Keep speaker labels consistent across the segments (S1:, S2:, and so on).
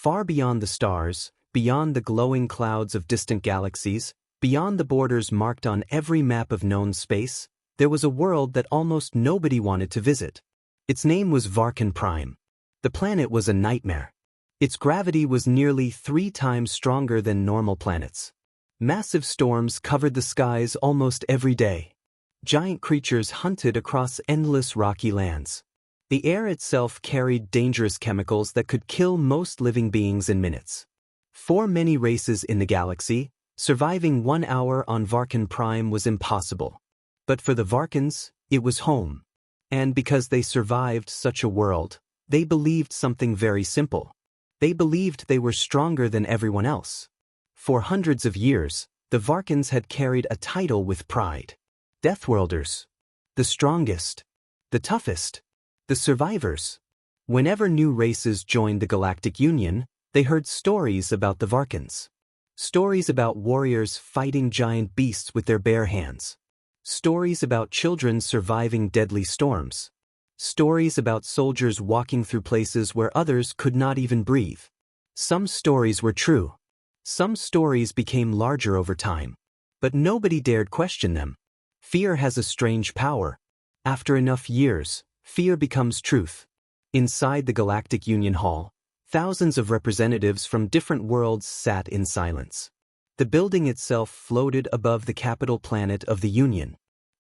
S1: Far beyond the stars, beyond the glowing clouds of distant galaxies, beyond the borders marked on every map of known space, there was a world that almost nobody wanted to visit. Its name was Varkan Prime. The planet was a nightmare. Its gravity was nearly 3 times stronger than normal planets. Massive storms covered the skies almost every day. Giant creatures hunted across endless rocky lands. The air itself carried dangerous chemicals that could kill most living beings in minutes. For many races in the galaxy, surviving 1 hour on Varkan Prime was impossible. But for the Varkans, it was home. And because they survived such a world, they believed something very simple. They believed they were stronger than everyone else. For hundreds of years, the Varkans had carried a title with pride. Deathworlders. The strongest. The toughest. The survivors. Whenever new races joined the Galactic Union, they heard stories about the Varkans. Stories about warriors fighting giant beasts with their bare hands. Stories about children surviving deadly storms. Stories about soldiers walking through places where others could not even breathe. Some stories were true. Some stories became larger over time. But nobody dared question them. Fear has a strange power. After enough years, fear becomes truth. Inside the Galactic Union Hall, thousands of representatives from different worlds sat in silence. The building itself floated above the capital planet of the Union.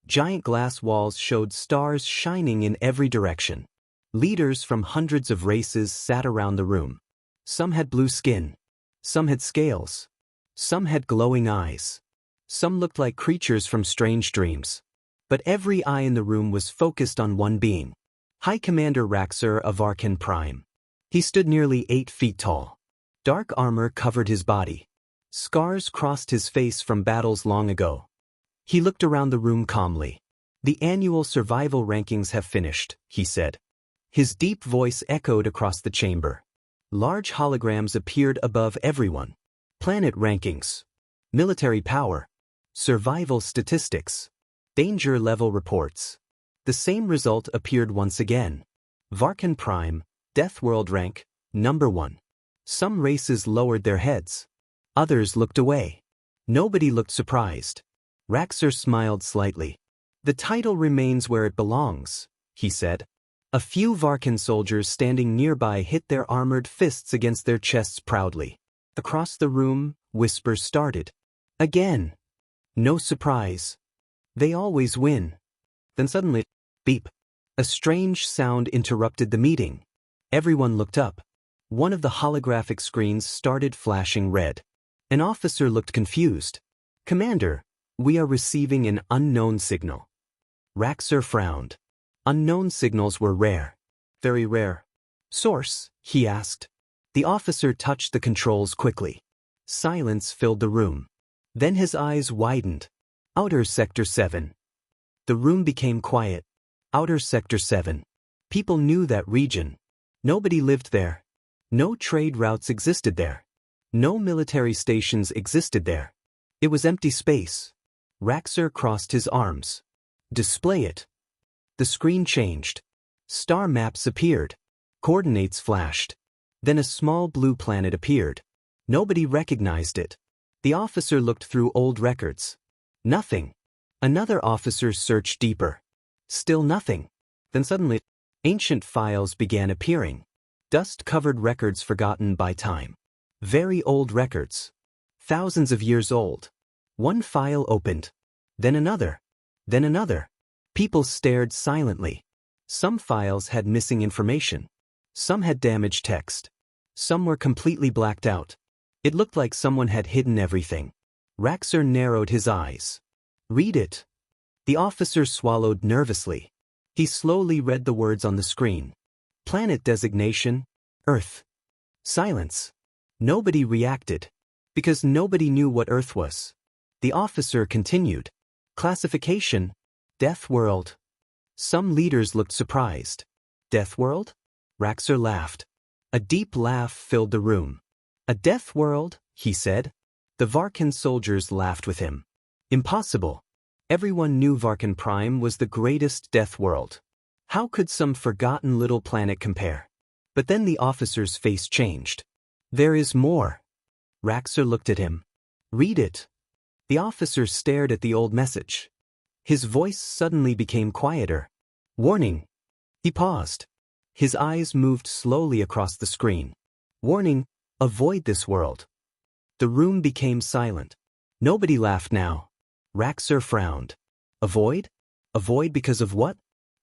S1: Giant glass walls showed stars shining in every direction. Leaders from hundreds of races sat around the room. Some had blue skin. Some had scales. Some had glowing eyes. Some looked like creatures from strange dreams. But every eye in the room was focused on one being. High Commander Raxer of Varkan Prime. He stood nearly 8 feet tall. Dark armor covered his body. Scars crossed his face from battles long ago. He looked around the room calmly. "The annual survival rankings have finished," he said. His deep voice echoed across the chamber. Large holograms appeared above everyone. Planet rankings. Military power. Survival statistics. Danger level reports. The same result appeared once again. Varkan Prime, Deathworld rank, number 1. Some races lowered their heads. Others looked away. Nobody looked surprised. Raxer smiled slightly. "The title remains where it belongs," he said. A few Varkan soldiers standing nearby hit their armored fists against their chests proudly. Across the room, whispers started. "Again. No surprise. They always win." Then suddenly, beep. A strange sound interrupted the meeting. Everyone looked up. One of the holographic screens started flashing red. An officer looked confused. "Commander, we are receiving an unknown signal." Raxer frowned. Unknown signals were rare. Very rare. "Source?" he asked. The officer touched the controls quickly. Silence filled the room. Then his eyes widened. "Outer Sector 7. The room became quiet. Outer Sector 7. People knew that region. Nobody lived there. No trade routes existed there. No military stations existed there. It was empty space. Raxer crossed his arms. "Display it." The screen changed. Star maps appeared. Coordinates flashed. Then a small blue planet appeared. Nobody recognized it. The officer looked through old records. Nothing. Another officer searched deeper. Still nothing. Then suddenly, ancient files began appearing. Dust-covered records forgotten by time. Very old records. Thousands of years old. One file opened. Then another. Then another. People stared silently. Some files had missing information. Some had damaged text. Some were completely blacked out. It looked like someone had hidden everything. Raxer narrowed his eyes. "Read it." The officer swallowed nervously. He slowly read the words on the screen. Planet designation, Earth. Silence. Nobody reacted. Because nobody knew what Earth was. The officer continued. Classification, Deathworld. Some leaders looked surprised. "Deathworld?" Raxer laughed. A deep laugh filled the room. "A Deathworld?" he said. The Varkan soldiers laughed with him. Impossible. Everyone knew Varkan Prime was the greatest Deathworld. How could some forgotten little planet compare? But then the officer's face changed. There is more. Raxer looked at him. Read it. The officer stared at the old message. His voice suddenly became quieter. Warning. He paused. His eyes moved slowly across the screen. Warning, avoid this world. The room became silent. Nobody laughed now. Raxer frowned. Avoid? Avoid because of what?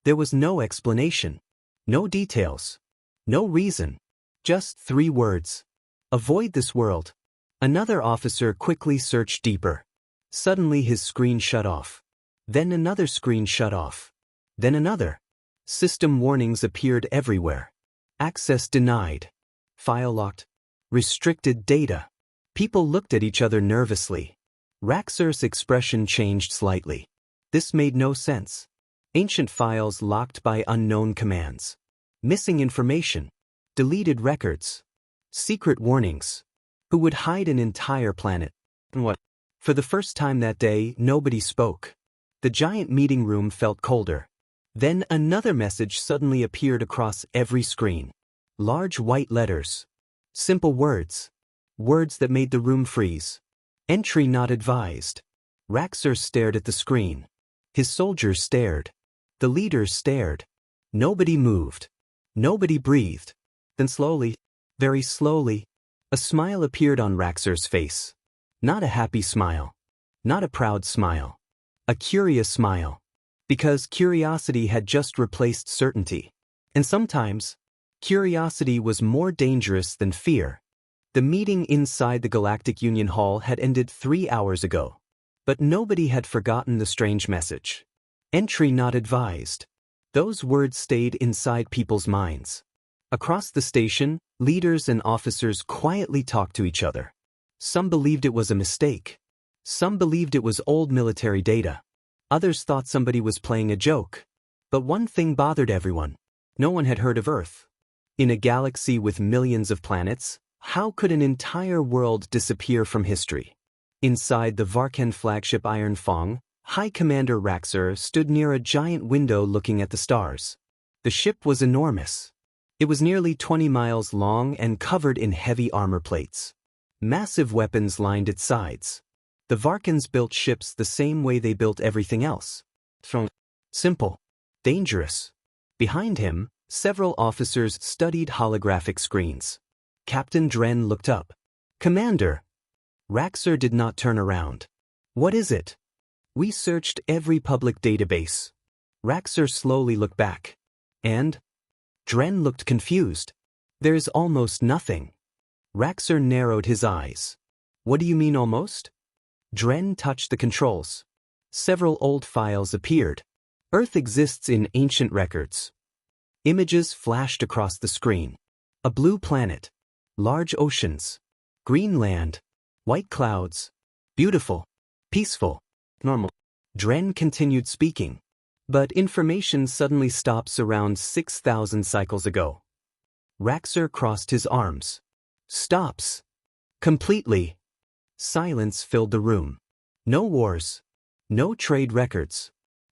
S1: There was no explanation. No details. No reason. Just 3 words. Avoid this world. Another officer quickly searched deeper. Suddenly his screen shut off. Then another screen shut off. Then another. System warnings appeared everywhere. Access denied. File locked. Restricted data. People looked at each other nervously. Raxer's expression changed slightly. This made no sense. Ancient files locked by unknown commands. Missing information. Deleted records. Secret warnings. Who would hide an entire planet? And what? For the first time that day, nobody spoke. The giant meeting room felt colder. Then another message suddenly appeared across every screen. Large white letters. Simple words. Words that made the room freeze. Entry not advised. Raxer stared at the screen. His soldiers stared. The leaders stared. Nobody moved. Nobody breathed. Then slowly, very slowly, a smile appeared on Raxer's face. Not a happy smile. Not a proud smile. A curious smile. Because curiosity had just replaced certainty. And sometimes, curiosity was more dangerous than fear. The meeting inside the Galactic Union Hall had ended 3 hours ago. But nobody had forgotten the strange message. Entry not advised. Those words stayed inside people's minds. Across the station, leaders and officers quietly talked to each other. Some believed it was a mistake. Some believed it was old military data. Others thought somebody was playing a joke. But one thing bothered everyone. No one had heard of Earth. In a galaxy with millions of planets, how could an entire world disappear from history? Inside the Varken flagship Iron Fong, High Commander Raxer stood near a giant window looking at the stars. The ship was enormous. It was nearly 20 miles long and covered in heavy armor plates. Massive weapons lined its sides. The Varkens built ships the same way they built everything else. Simple. Dangerous. Behind him, several officers studied holographic screens. Captain Dren looked up. Commander. Raxer did not turn around. What is it? We searched every public database. Raxer slowly looked back. And? Dren looked confused. There's almost nothing. Raxer narrowed his eyes. What do you mean almost? Dren touched the controls. Several old files appeared. Earth exists in ancient records. Images flashed across the screen. A blue planet. Large oceans. Green land. White clouds. Beautiful. Peaceful. Normal. Dren continued speaking. But information suddenly stops around 6,000 cycles ago. Raxer crossed his arms. Stops. Completely. Silence filled the room. No wars. No trade records.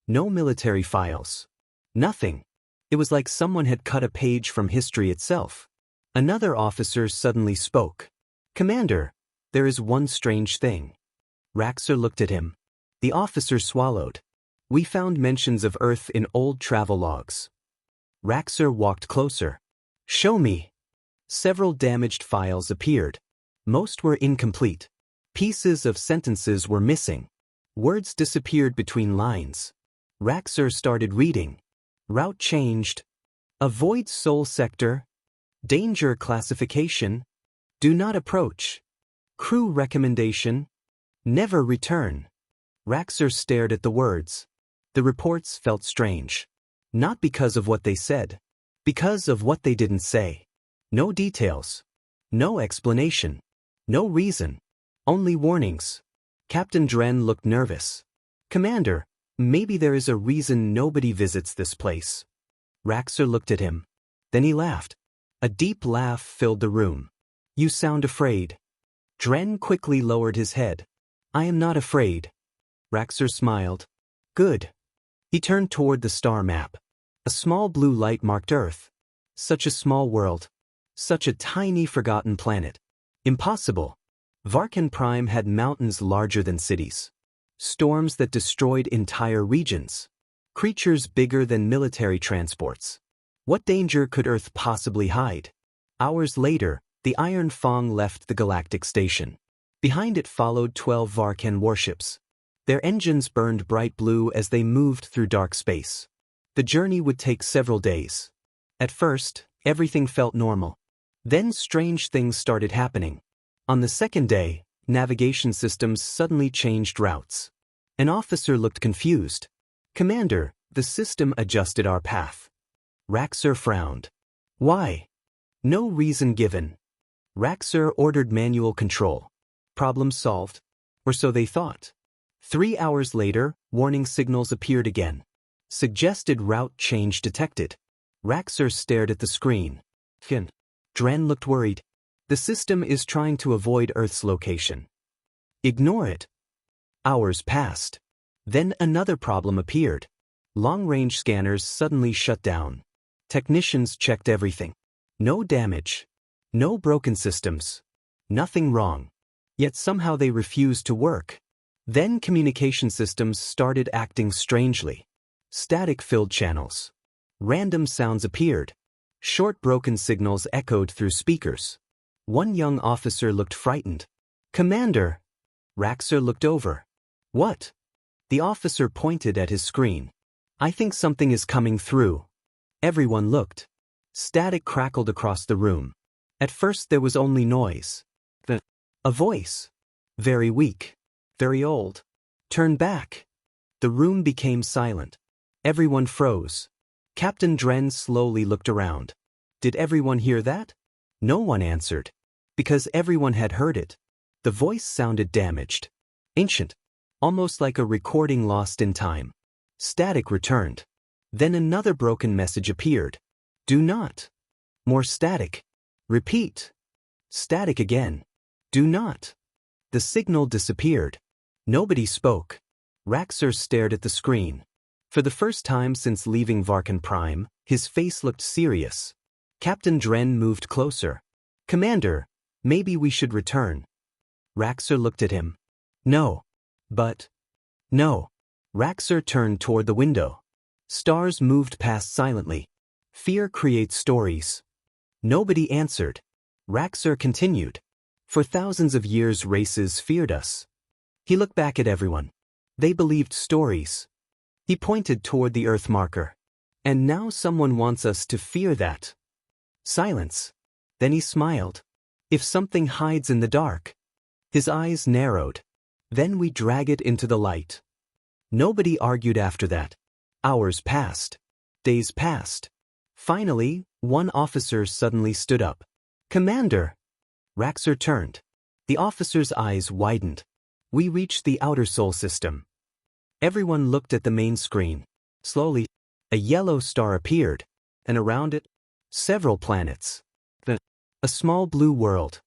S1: No military files. Nothing. It was like someone had cut a page from history itself. Another officer suddenly spoke. Commander, there is one strange thing. Raxer looked at him. The officer swallowed. We found mentions of Earth in old travel logs. Raxer walked closer. Show me. Several damaged files appeared. Most were incomplete. Pieces of sentences were missing. Words disappeared between lines. Raxer started reading. Route changed. Avoid Sol sector. Danger classification. Do not approach. Crew recommendation. Never return. Raxer stared at the words. The reports felt strange. Not because of what they said. Because of what they didn't say. No details. No explanation. No reason. Only warnings. Captain Dren looked nervous. Commander, maybe there is a reason nobody visits this place. Raxer looked at him. Then he laughed. A deep laugh filled the room. You sound afraid. Dren quickly lowered his head. I am not afraid. Raxer smiled. Good. He turned toward the star map. A small blue light marked Earth. Such a small world. Such a tiny forgotten planet. Impossible. Varkan Prime had mountains larger than cities. Storms that destroyed entire regions. Creatures bigger than military transports. What danger could Earth possibly hide? Hours later, the Iron Fong left the galactic station. Behind it followed 12 Varkan warships. Their engines burned bright blue as they moved through dark space. The journey would take several days. At first, everything felt normal. Then strange things started happening. On the second day, navigation systems suddenly changed routes. An officer looked confused. "Commander, the system adjusted our path." Raxer frowned. "Why?" "No reason given." Raxer ordered manual control. Problem solved. Or so they thought. 3 hours later, warning signals appeared again. Suggested route change detected. Raxer stared at the screen. Dren looked worried. "The system is trying to avoid Earth's location." "Ignore it." Hours passed. Then another problem appeared. Long-range scanners suddenly shut down. Technicians checked everything. No damage. No broken systems. Nothing wrong. Yet somehow they refused to work. Then communication systems started acting strangely. Static filled channels. Random sounds appeared. Short broken signals echoed through speakers. One young officer looked frightened. "Commander!" Raxer looked over. "What?" The officer pointed at his screen. "I think something is coming through." Everyone looked. Static crackled across the room. At first there was only noise. A voice. Very weak. Very old. "Turn back." The room became silent. Everyone froze. Captain Dren slowly looked around. Did everyone hear that? No one answered. Because everyone had heard it. The voice sounded damaged. Ancient. Almost like a recording lost in time. Static returned. Then another broken message appeared. "Do not." More static. "Repeat." Static again. "Do not." The signal disappeared. Nobody spoke. Raxer stared at the screen. For the first time since leaving Varkan Prime, his face looked serious. Captain Dren moved closer. "Commander, maybe we should return." Raxer looked at him. "No." "But." "No." Raxer turned toward the window. Stars moved past silently. Fear creates stories. Nobody answered. Raxer continued. "For thousands of years races feared us." He looked back at everyone. They believed stories. He pointed toward the Earth marker. "And now someone wants us to fear that." Silence. Then he smiled. "If something hides in the dark." His eyes narrowed. "Then we drag it into the light." Nobody argued after that. Hours passed. Days passed. Finally, one officer suddenly stood up. "Commander!" Raxer turned. The officer's eyes widened. "We reached the outer Sol system." Everyone looked at the main screen. Slowly, a yellow star appeared, and around it, several planets. A small blue world.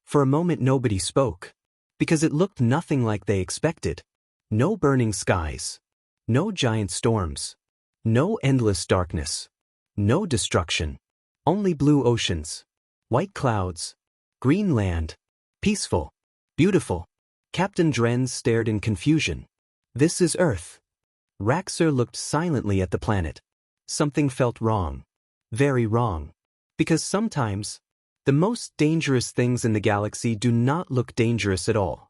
S1: For a moment nobody spoke, because it looked nothing like they expected. No burning skies. No giant storms. No endless darkness. No destruction. Only blue oceans. White clouds. Green land. Peaceful. Beautiful. Captain Dren stared in confusion. "This is Earth." Raxer looked silently at the planet. Something felt wrong. Very wrong. Because sometimes, the most dangerous things in the galaxy do not look dangerous at all.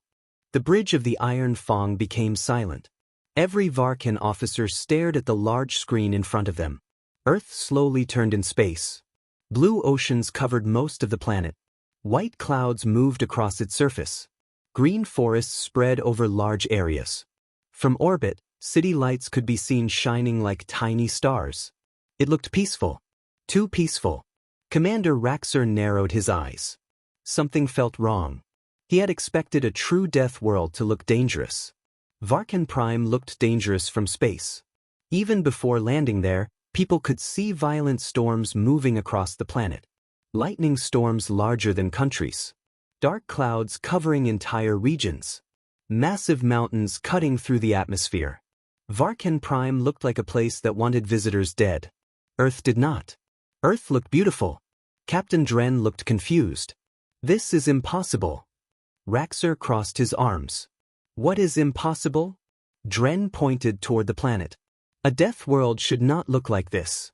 S1: The bridge of the Iron Fong became silent. Every Varkan officer stared at the large screen in front of them. Earth slowly turned in space. Blue oceans covered most of the planet. White clouds moved across its surface. Green forests spread over large areas. From orbit, city lights could be seen shining like tiny stars. It looked peaceful. Too peaceful. Commander Raxer narrowed his eyes. Something felt wrong. He had expected a true death world to look dangerous. Varkan Prime looked dangerous from space. Even before landing there, people could see violent storms moving across the planet. Lightning storms larger than countries. Dark clouds covering entire regions. Massive mountains cutting through the atmosphere. Varkan Prime looked like a place that wanted visitors dead. Earth did not. Earth looked beautiful. Captain Dren looked confused. This is impossible. Raxer crossed his arms. What is impossible? Dren pointed toward the planet. A death world should not look like this.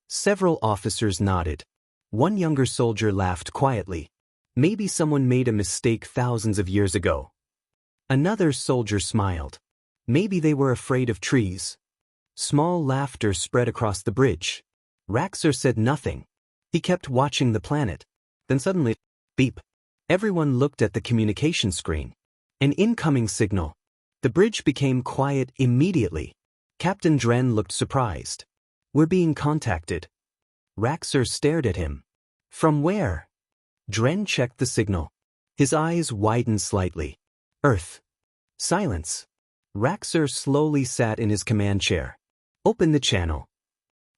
S1: Several officers nodded. One younger soldier laughed quietly. Maybe someone made a mistake thousands of years ago. Another soldier smiled. Maybe they were afraid of trees. Small laughter spread across the bridge. Raxer said nothing. He kept watching the planet. Then suddenly, beep. Everyone looked at the communication screen. An incoming signal. The bridge became quiet immediately. Captain Dren looked surprised. We're being contacted. Raxer stared at him. From where? Dren checked the signal. His eyes widened slightly. Earth. Silence. Raxer slowly sat in his command chair. Open the channel.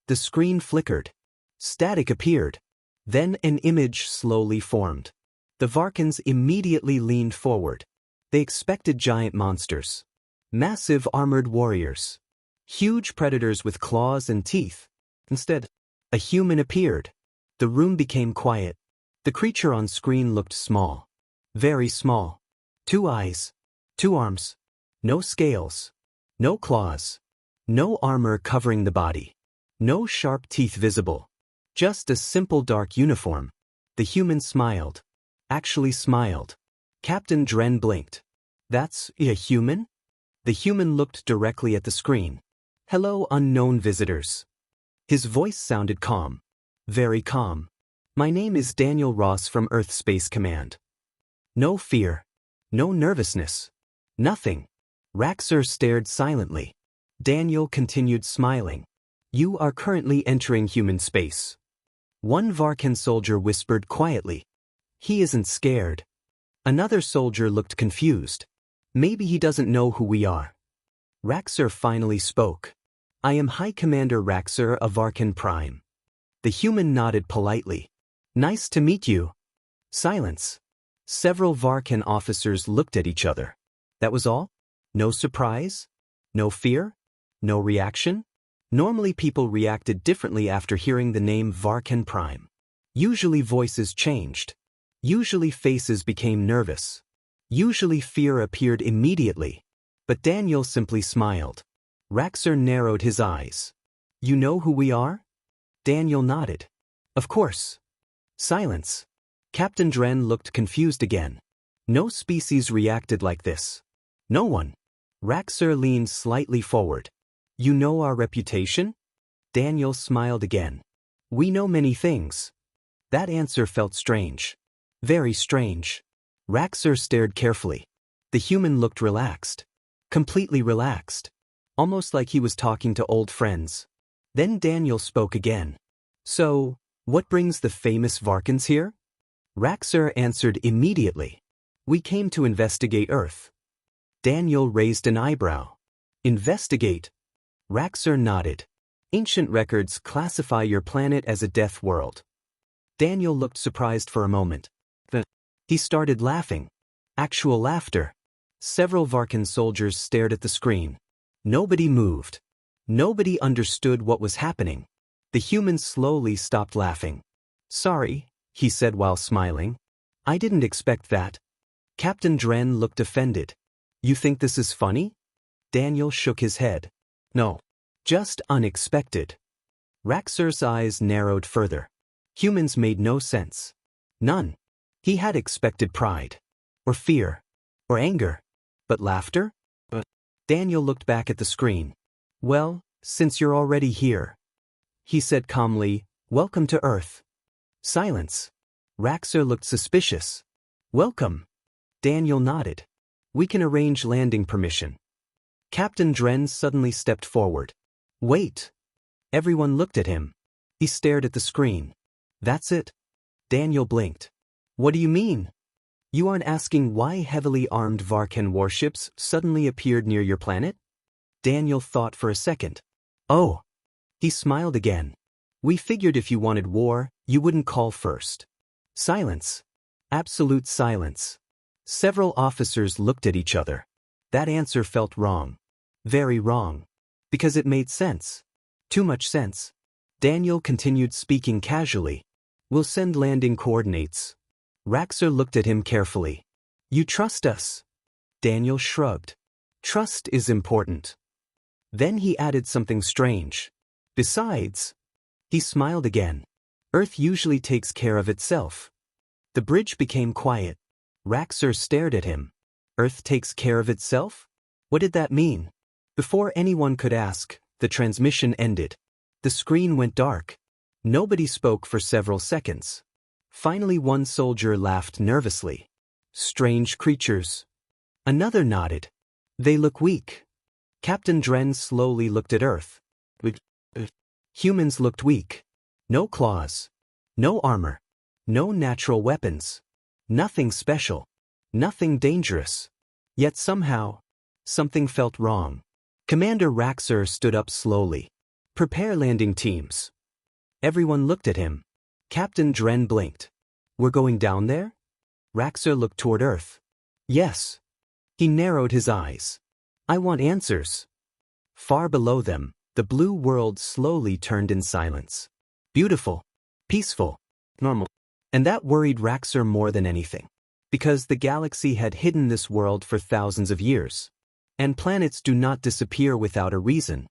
S1: The screen flickered. Static appeared. Then an image slowly formed. The Varkans immediately leaned forward. They expected giant monsters. Massive armored warriors. Huge predators with claws and teeth. Instead, a human appeared. The room became quiet. The creature on screen looked small. Very small. 2 eyes. 2 arms. No scales. No claws. No armor covering the body. No sharp teeth visible. Just a simple dark uniform. The human smiled. Actually smiled. Captain Dren blinked. That's a human? The human looked directly at the screen. Hello, unknown visitors. His voice sounded calm. Very calm. My name is Daniel Ross from Earth Space Command. No fear. No nervousness. Nothing. Raxer stared silently. Daniel continued smiling. You are currently entering human space. One Varkan soldier whispered quietly. He isn't scared. Another soldier looked confused. Maybe he doesn't know who we are. Raxer finally spoke. I am High Commander Raxer of Varkan Prime. The human nodded politely. Nice to meet you. Silence. Several Varkan officers looked at each other. That was all? No surprise? No fear? No reaction? Normally people reacted differently after hearing the name Varkan Prime. Usually voices changed. Usually faces became nervous. Usually fear appeared immediately. But Daniel simply smiled. Raxer narrowed his eyes. You know who we are? Daniel nodded. Of course. Silence. Captain Dren looked confused again. No species reacted like this. No one. Raxer leaned slightly forward. You know our reputation? Daniel smiled again. We know many things. That answer felt strange. Very strange. Raxer stared carefully. The human looked relaxed. Completely relaxed. Almost like he was talking to old friends. Then Daniel spoke again. So, what brings the famous Varkans here? Raxer answered immediately. We came to investigate Earth. Daniel raised an eyebrow. Investigate? Raxer nodded. Ancient records classify your planet as a death world. Daniel looked surprised for a moment. Then he started laughing. Actual laughter. Several Varkan soldiers stared at the screen. Nobody moved. Nobody understood what was happening. The human slowly stopped laughing. Sorry, he said while smiling. I didn't expect that. Captain Dren looked offended. You think this is funny? Daniel shook his head. No. Just unexpected. Raxer's eyes narrowed further. Humans made no sense. None. He had expected pride. Or fear. Or anger. But laughter? Daniel looked back at the screen. Well, since you're already here. He said calmly, welcome to Earth. Silence. Raxer looked suspicious. Welcome. Daniel nodded. We can arrange landing permission. Captain Dren suddenly stepped forward. Wait. Everyone looked at him. He stared at the screen. That's it. Daniel blinked. What do you mean? You aren't asking why heavily armed Varkan warships suddenly appeared near your planet? Daniel thought for a second. Oh. He smiled again. We figured if you wanted war, you wouldn't call first. Silence. Absolute silence. Several officers looked at each other. That answer felt wrong. Very wrong. Because it made sense. Too much sense. Daniel continued speaking casually. We'll send landing coordinates. Raxer looked at him carefully. You trust us? Daniel shrugged. Trust is important. Then he added something strange. Besides, he smiled again. Earth usually takes care of itself. The bridge became quiet. Raxer stared at him. Earth takes care of itself? What did that mean? Before anyone could ask, the transmission ended. The screen went dark. Nobody spoke for several seconds. Finally, one soldier laughed nervously. Strange creatures. Another nodded. They look weak. Captain Dren slowly looked at Earth. Humans looked weak. No claws. No armor. No natural weapons. Nothing special. Nothing dangerous. Yet somehow, something felt wrong. Commander Raxer stood up slowly. Prepare landing teams. Everyone looked at him. Captain Dren blinked. We're going down there? Raxer looked toward Earth. Yes. He narrowed his eyes. I want answers. Far below them, the blue world slowly turned in silence. Beautiful. Peaceful. Normal. And that worried Raxer more than anything. Because the galaxy had hidden this world for thousands of years. And planets do not disappear without a reason.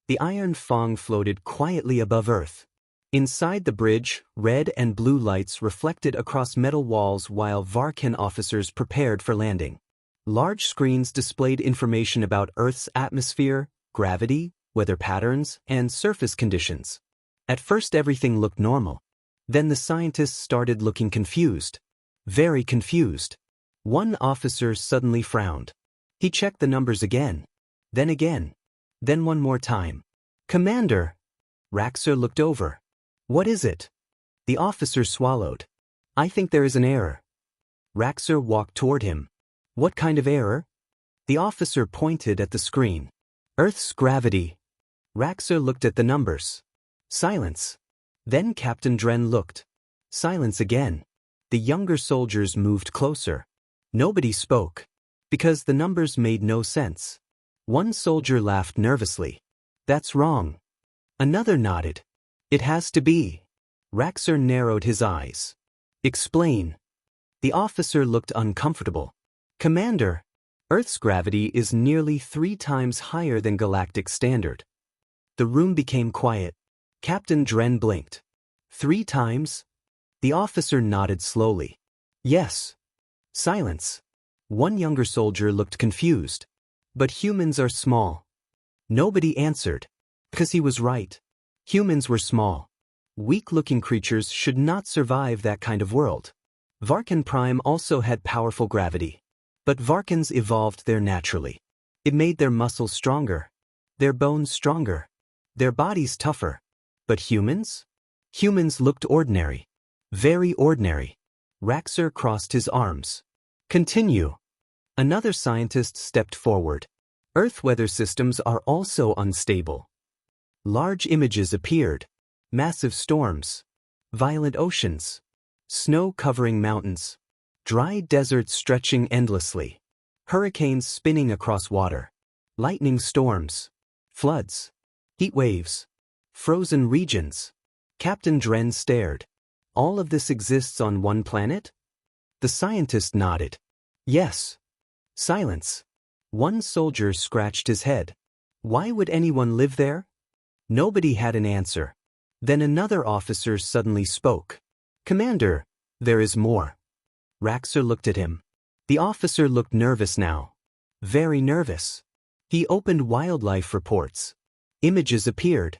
S1: The iron fong floated quietly above Earth. Inside the bridge, red and blue lights reflected across metal walls while Varkan officers prepared for landing. Large screens displayed information about Earth's atmosphere, gravity, weather patterns, and surface conditions. At first everything looked normal. Then the scientists started looking confused. Very confused. One officer suddenly frowned. He checked the numbers again. Then one more time. Commander! Raxer looked over. What is it? The officer swallowed. I think there is an error. Raxer walked toward him. What kind of error? The officer pointed at the screen. Earth's gravity. Raxer looked at the numbers. Silence. Then Captain Dren looked. Silence again. The younger soldiers moved closer. Nobody spoke. Because the numbers made no sense. One soldier laughed nervously. That's wrong. Another nodded. It has to be. Raxer narrowed his eyes. Explain. The officer looked uncomfortable. Commander, Earth's gravity is nearly 3 times higher than galactic standard. The room became quiet. Captain Dren blinked. 3 times? The officer nodded slowly. Yes. Silence. One younger soldier looked confused. But humans are small. Nobody answered. Because he was right. Humans were small. Weak-looking creatures should not survive that kind of world. Varkan Prime also had powerful gravity. But Varkans evolved there naturally. It made their muscles stronger. Their bones stronger. Their bodies tougher. But humans? Humans looked ordinary. Very ordinary. Raxer crossed his arms. Continue. Another scientist stepped forward. Earth weather systems are also unstable. Large images appeared. Massive storms. Violent oceans. Snow covering mountains. Dry deserts stretching endlessly. Hurricanes spinning across water. Lightning storms. Floods. Heat waves. Frozen regions. Captain Dren stared. All of this exists on one planet? The scientist nodded. Yes. Silence. One soldier scratched his head. Why would anyone live there? Nobody had an answer. Then another officer suddenly spoke. Commander, there is more. Raxer looked at him. The officer looked nervous now. Very nervous. He opened wildlife reports. Images appeared.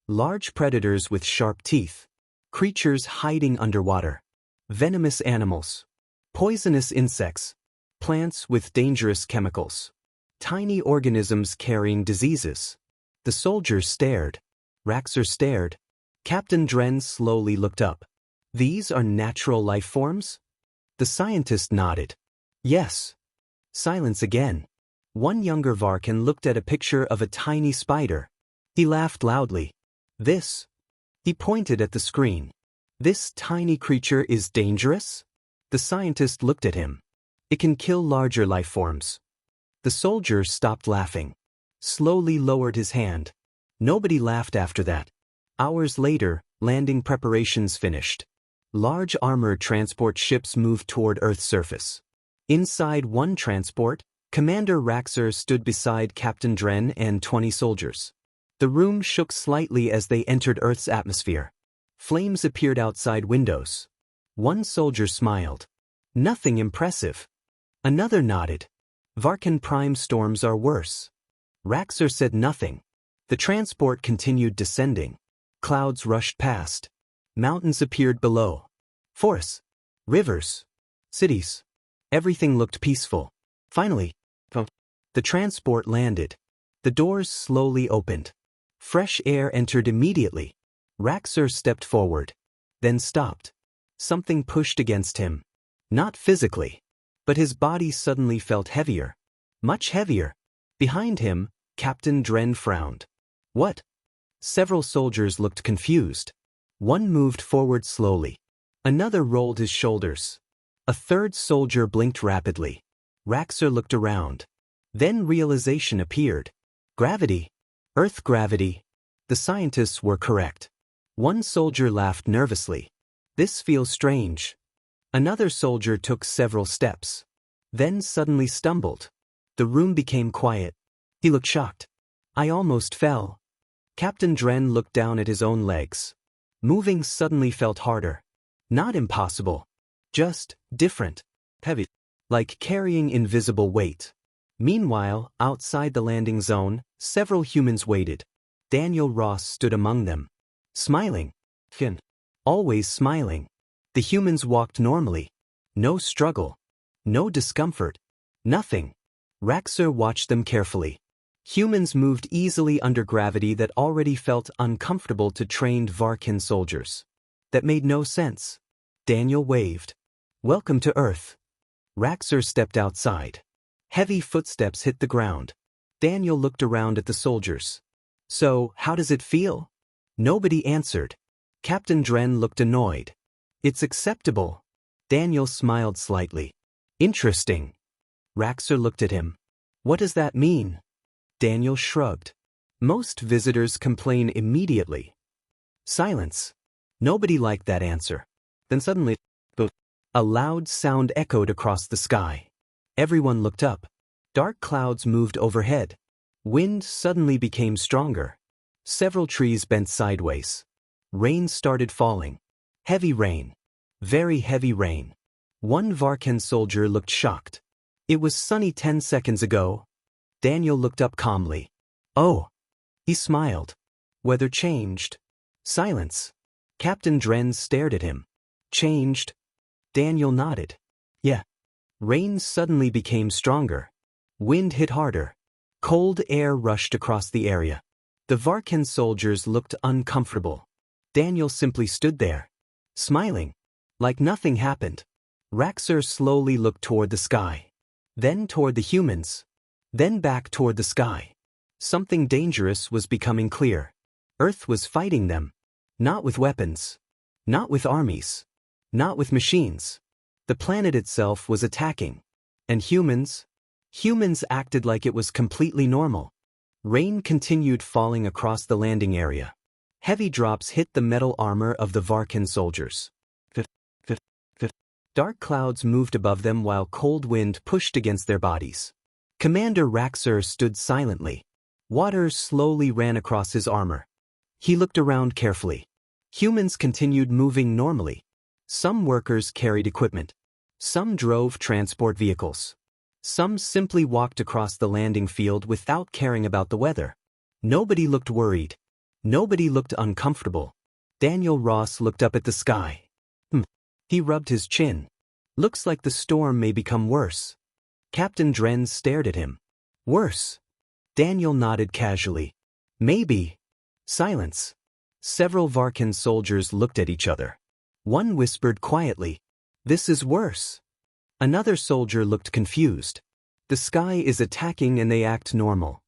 S1: Large predators with sharp teeth. Creatures hiding underwater. Venomous animals. Poisonous insects. Plants with dangerous chemicals. Tiny organisms carrying diseases. The soldier stared. Raxer stared. Captain Dren slowly looked up. These are natural life forms? The scientist nodded. Yes. Silence again. One younger Varkan looked at a picture of a tiny spider. He laughed loudly. This. He pointed at the screen. This tiny creature is dangerous? The scientist looked at him. It can kill larger life forms. The soldier stopped laughing. Slowly lowered his hand. Nobody laughed after that. Hours later, landing preparations finished. Large armored transport ships moved toward Earth's surface. Inside one transport, Commander Raxer stood beside Captain Dren and 20 soldiers. The room shook slightly as they entered Earth's atmosphere. Flames appeared outside windows. One soldier smiled. Nothing impressive. Another nodded. Varkan prime storms are worse. Raxer said nothing. The transport continued descending. Clouds rushed past. Mountains appeared below. Forests. Rivers. Cities. Everything looked peaceful. Finally, the transport landed. The doors slowly opened. Fresh air entered immediately. Raxer stepped forward. Then stopped. Something pushed against him. Not physically. But his body suddenly felt heavier. Much heavier. Behind him, Captain Dren frowned. What? Several soldiers looked confused. One moved forward slowly. Another rolled his shoulders. A third soldier blinked rapidly. Raxer looked around. Then realization appeared. Gravity. Earth gravity. The scientists were correct. One soldier laughed nervously. This feels strange. Another soldier took several steps. Then suddenly stumbled. The room became quiet. He looked shocked. I almost fell. Captain Dren looked down at his own legs. Moving suddenly felt harder. Not impossible. Just different. Heavy. Like carrying invisible weight. Meanwhile, outside the landing zone, several humans waited. Daniel Ross stood among them. Smiling. Always smiling. The humans walked normally. No struggle. No discomfort. Nothing. Raxer watched them carefully. Humans moved easily under gravity that already felt uncomfortable to trained Varkan soldiers. That made no sense. Daniel waved. Welcome to Earth. Raxer stepped outside. Heavy footsteps hit the ground. Daniel looked around at the soldiers. So, how does it feel? Nobody answered. Captain Dren looked annoyed. It's acceptable. Daniel smiled slightly. Interesting. Raxer looked at him. What does that mean? Daniel shrugged. Most visitors complain immediately. Silence. Nobody liked that answer. Then suddenly, a loud sound echoed across the sky. Everyone looked up. Dark clouds moved overhead. Wind suddenly became stronger. Several trees bent sideways. Rain started falling. Heavy rain. Very heavy rain. One Varkan soldier looked shocked. It was sunny 10 seconds ago. Daniel looked up calmly. Oh. He smiled. Weather changed. Silence. Captain Dren stared at him. Changed. Daniel nodded. Yeah. Rain suddenly became stronger. Wind hit harder. Cold air rushed across the area. The Varkan soldiers looked uncomfortable. Daniel simply stood there, smiling, like nothing happened. Raxer slowly looked toward the sky, then toward the humans, then back toward the sky. Something dangerous was becoming clear. Earth was fighting them. Not with weapons. Not with armies. Not with machines. The planet itself was attacking. And humans? Humans acted like it was completely normal. Rain continued falling across the landing area. Heavy drops hit the metal armor of the Varkan soldiers. Dark clouds moved above them while cold wind pushed against their bodies. Commander Raxer stood silently. Water slowly ran across his armor. He looked around carefully. Humans continued moving normally. Some workers carried equipment. Some drove transport vehicles. Some simply walked across the landing field without caring about the weather. Nobody looked worried. Nobody looked uncomfortable. Daniel Ross looked up at the sky. He rubbed his chin. Looks like the storm may become worse. Captain Dren stared at him. Worse. Daniel nodded casually. Maybe. Silence. Several Varkan soldiers looked at each other. One whispered quietly, "This is worse." Another soldier looked confused. The sky is attacking and they act normal.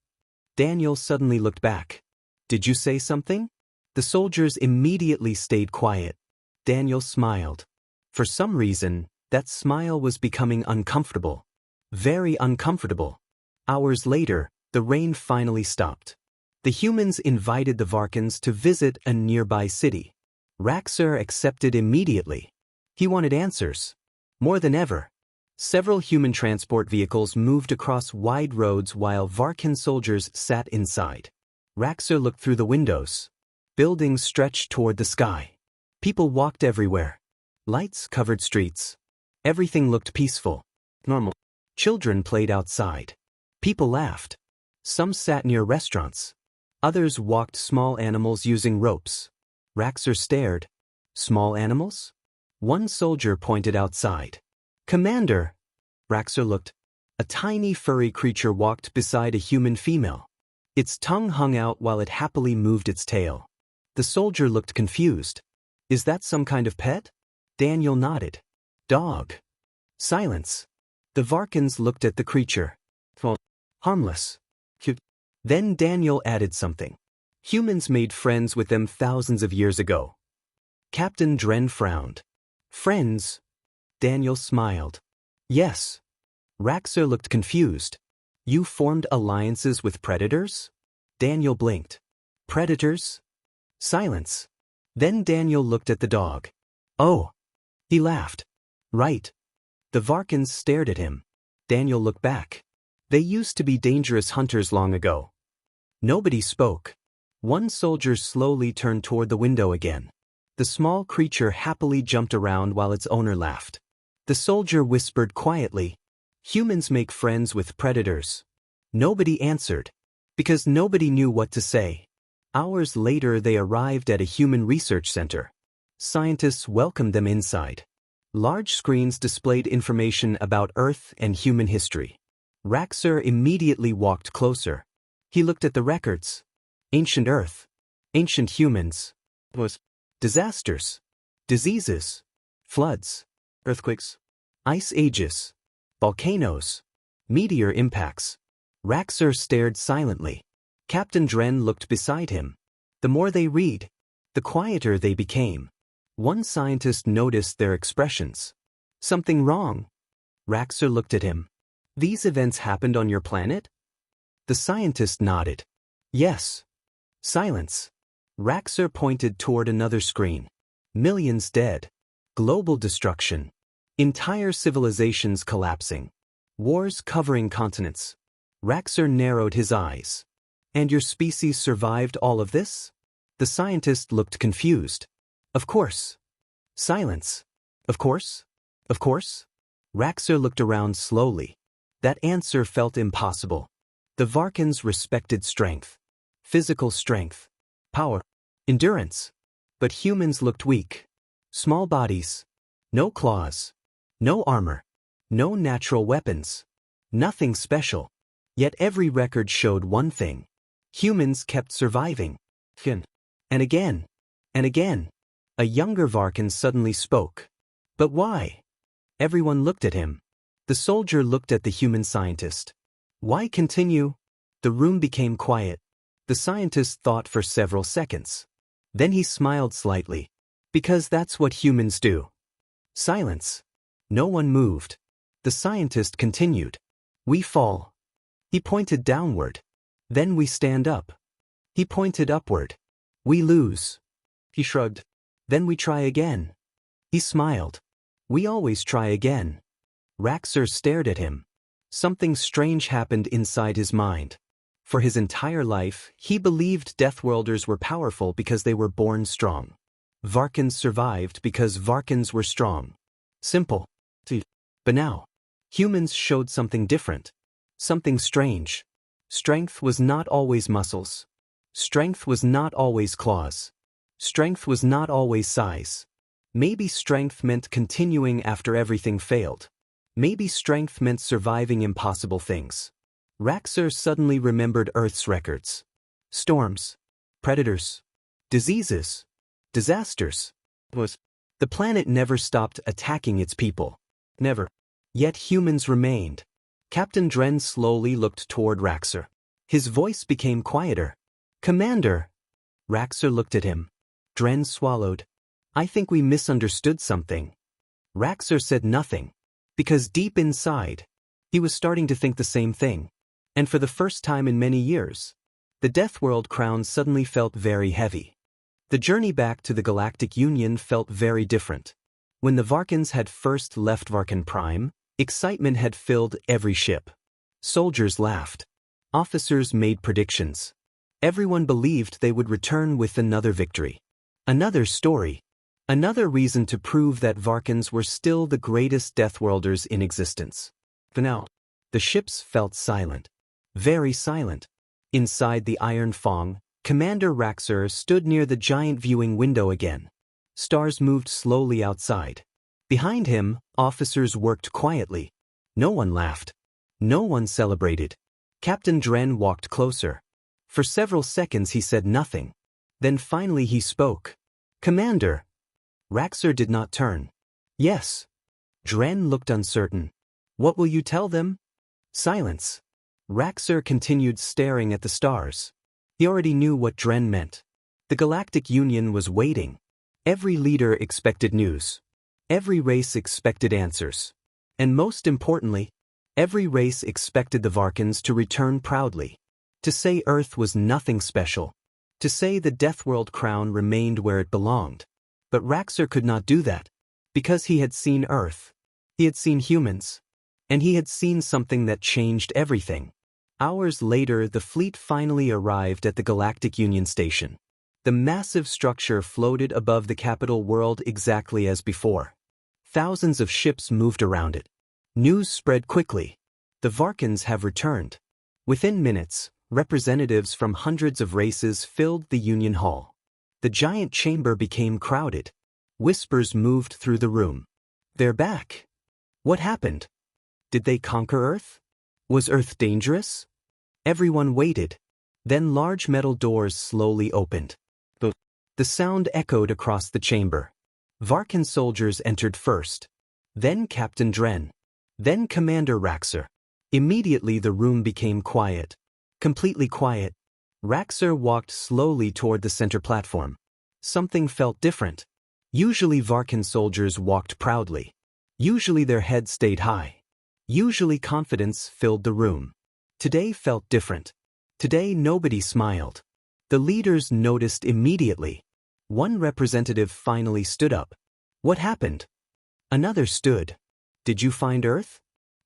S1: Daniel suddenly looked back. Did you say something? The soldiers immediately stayed quiet. Daniel smiled. For some reason, that smile was becoming uncomfortable. Very uncomfortable. Hours later, the rain finally stopped. The humans invited the Varkans to visit a nearby city. Raxer accepted immediately. He wanted answers. More than ever. Several human transport vehicles moved across wide roads while Varkan soldiers sat inside. Raxer looked through the windows. Buildings stretched toward the sky. People walked everywhere. Lights covered streets. Everything looked peaceful. Normal. Children played outside. People laughed. Some sat near restaurants. Others walked small animals using ropes. Raxer stared. Small animals? One soldier pointed outside. Commander! Raxer looked. A tiny furry creature walked beside a human female. Its tongue hung out while it happily moved its tail. The soldier looked confused. Is that some kind of pet? Daniel nodded. Dog. Silence. The Varkans looked at the creature. Well, harmless. Cute. Then Daniel added something. Humans made friends with them thousands of years ago. Captain Dren frowned. Friends? Daniel smiled. Yes. Raxer looked confused. You formed alliances with predators? Daniel blinked. Predators? Silence. Then Daniel looked at the dog. Oh. He laughed. Right. The Varkans stared at him. Daniel looked back. They used to be dangerous hunters long ago. Nobody spoke. One soldier slowly turned toward the window again. The small creature happily jumped around while its owner laughed. The soldier whispered quietly, Humans make friends with predators. Nobody answered, because nobody knew what to say. Hours later they arrived at a human research center. Scientists welcomed them inside. Large screens displayed information about Earth and human history. Raxer immediately walked closer. He looked at the records. Ancient Earth. Ancient humans. Disasters. Diseases. Floods. Earthquakes. Ice ages. Volcanoes. Meteor impacts. Raxer stared silently. Captain Dren looked beside him. The more they read, the quieter they became. One scientist noticed their expressions. Something wrong? Raxer looked at him. These events happened on your planet? The scientist nodded. Yes. Silence. Raxer pointed toward another screen. Millions dead. Global destruction. Entire civilizations collapsing. Wars covering continents. Raxer narrowed his eyes. And your species survived all of this? The scientist looked confused. Of course. Silence. Of course? Of course? Raxer looked around slowly. That answer felt impossible. The Varkans respected strength. Physical strength. Power. Endurance. But humans looked weak. Small bodies. No claws. No armor. No natural weapons. Nothing special. Yet every record showed one thing. Humans kept surviving. And again. And again. A younger Varkan suddenly spoke. But why? Everyone looked at him. The soldier looked at the human scientist. Why continue? The room became quiet. The scientist thought for several seconds. Then he smiled slightly. Because that's what humans do. Silence. No one moved. The scientist continued. We fall. He pointed downward. Then we stand up. He pointed upward. We lose. He shrugged. Then we try again. He smiled. We always try again. Raxer stared at him. Something strange happened inside his mind. For his entire life, he believed Deathworlders were powerful because they were born strong. Varkans survived because Varkans were strong. Simple. But now, humans showed something different. Something strange. Strength was not always muscles. Strength was not always claws. Strength was not always size. Maybe strength meant continuing after everything failed. Maybe strength meant surviving impossible things. Raxer suddenly remembered Earth's records. Storms. Predators. Diseases. Disasters. The planet never stopped attacking its people. Never. Yet humans remained. Captain Dren slowly looked toward Raxer. His voice became quieter. Commander. Raxer looked at him. Dren swallowed. I think we misunderstood something. Raxer said nothing. Because deep inside, he was starting to think the same thing. And for the first time in many years, the Deathworld crown suddenly felt very heavy. The journey back to the Galactic Union felt very different. When the Varkans had first left Varkan Prime, excitement had filled every ship. Soldiers laughed. Officers made predictions. Everyone believed they would return with another victory. Another story. Another reason to prove that Varkans were still the greatest Deathworlders in existence. For now, the ships felt silent. Very silent. Inside the Iron Fong, Commander Raxer stood near the giant viewing window again. Stars moved slowly outside. Behind him, officers worked quietly. No one laughed. No one celebrated. Captain Dren walked closer. For several seconds he said nothing. Then finally he spoke. "Commander." Raxer did not turn. "Yes." Dren looked uncertain. "What will you tell them?" Silence. Raxer continued staring at the stars. He already knew what Dren meant. The Galactic Union was waiting. Every leader expected news. Every race expected answers. And most importantly, every race expected the Varkans to return proudly. To say Earth was nothing special. To say the Deathworld crown remained where it belonged. But Raxer could not do that. Because he had seen Earth. He had seen humans. And he had seen something that changed everything. Hours later, the fleet finally arrived at the Galactic Union Station. The massive structure floated above the capital world exactly as before. Thousands of ships moved around it. News spread quickly. The Varkans have returned. Within minutes, representatives from hundreds of races filled the Union Hall. The giant chamber became crowded. Whispers moved through the room. "They're back." What happened? Did they conquer Earth? Was Earth dangerous? Everyone waited. Then large metal doors slowly opened. The sound echoed across the chamber. Varkan soldiers entered first. Then Captain Dren. Then Commander Raxer. Immediately the room became quiet. Completely quiet. Raxer walked slowly toward the center platform. Something felt different. Usually Varkan soldiers walked proudly. Usually their heads stayed high. Usually confidence filled the room. Today felt different. Today nobody smiled. The leaders noticed immediately. One representative finally stood up. "What happened?" Another stood. "Did you find Earth?"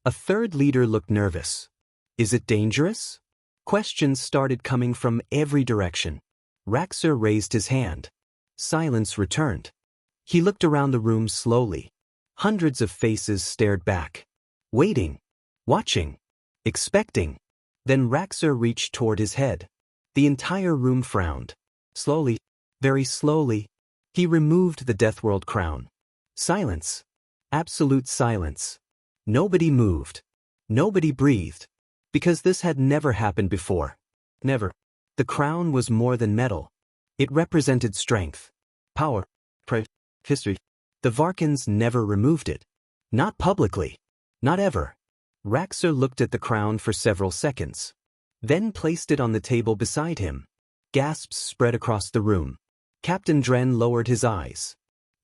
S1: A third leader looked nervous. "Is it dangerous?" Questions started coming from every direction. Raxer raised his hand. Silence returned. He looked around the room slowly. Hundreds of faces stared back. Waiting. Watching. Expecting. Then Raxer reached toward his head. The entire room frowned. Slowly, very slowly, he removed the Deathworld crown. Silence. Absolute silence. Nobody moved. Nobody breathed. Because this had never happened before. Never. The crown was more than metal. It represented strength. Power. History. The Varkans never removed it. Not publicly. Not ever. Raxer looked at the crown for several seconds. Then placed it on the table beside him. Gasps spread across the room. Captain Dren lowered his eyes.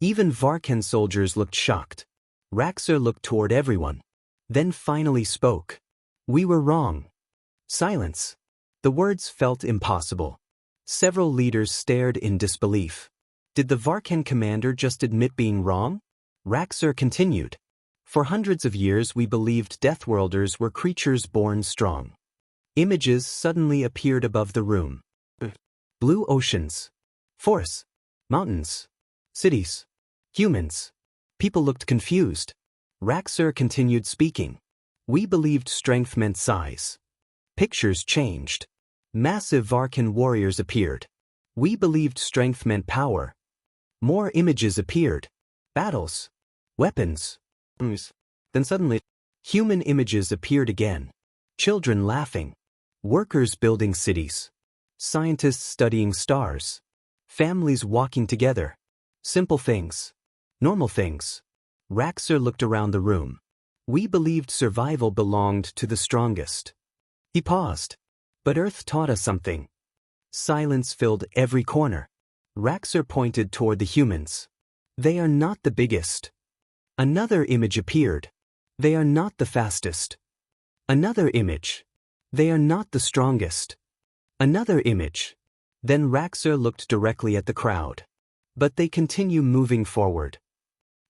S1: Even Varkan soldiers looked shocked. Raxer looked toward everyone. Then finally spoke. "We were wrong." Silence. The words felt impossible. Several leaders stared in disbelief. Did the Varkan commander just admit being wrong? Raxer continued. "For hundreds of years we believed Deathworlders were creatures born strong." Images suddenly appeared above the room. Blue oceans. Forests. Mountains. Cities. Humans. People looked confused. Raxer continued speaking. "We believed strength meant size." Pictures changed. Massive Varkan warriors appeared. "We believed strength meant power." More images appeared. Battles. Weapons. Then suddenly, human images appeared again. Children laughing. Workers building cities. Scientists studying stars. Families walking together. Simple things. Normal things. Raxer looked around the room. "We believed survival belonged to the strongest." He paused. "But Earth taught us something." Silence filled every corner. Raxer pointed toward the humans. "They are not the biggest." Another image appeared. "They are not the fastest." Another image. "They are not the strongest." Another image. Then Raxer looked directly at the crowd. But they continue moving forward.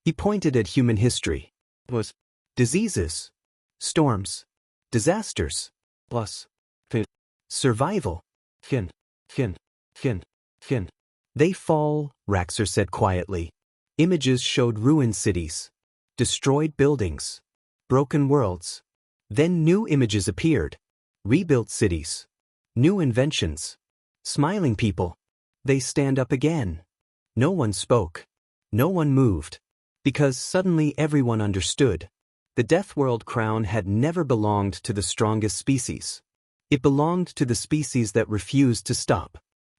S1: He pointed at human history. It was diseases, storms, disasters, plus survival. Fin. They fall, Raxer said quietly. Images showed ruined cities, destroyed buildings, broken worlds. Then new images appeared. Rebuilt cities, new inventions, smiling people. They stand up again. No one spoke. No one moved. Because suddenly everyone understood. The Deathworld crown had never belonged to the strongest species. It belonged to the species that refused to stop.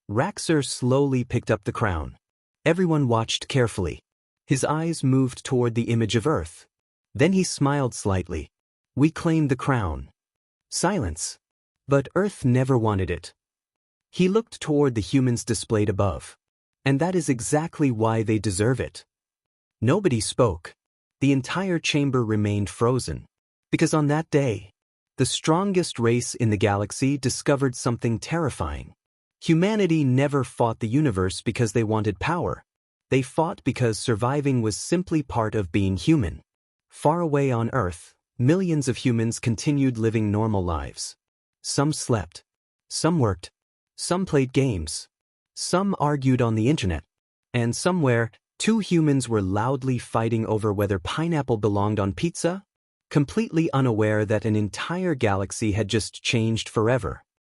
S1: Raxer slowly picked up the crown. Everyone watched carefully. His eyes moved toward the image of Earth. Then he smiled slightly. We claim the crown. Silence. But Earth never wanted it. He looked toward the humans displayed above. And that is exactly why they deserve it. Nobody spoke. The entire chamber remained frozen. Because on that day, the strongest race in the galaxy discovered something terrifying. Humanity never fought the universe because they wanted power. They fought because surviving was simply part of being human. Far away on Earth, millions of humans continued living normal lives. Some slept. Some worked. Some played games. Some argued on the internet. And somewhere, two humans were loudly fighting over whether pineapple belonged on pizza, completely unaware that an entire galaxy had just changed forever.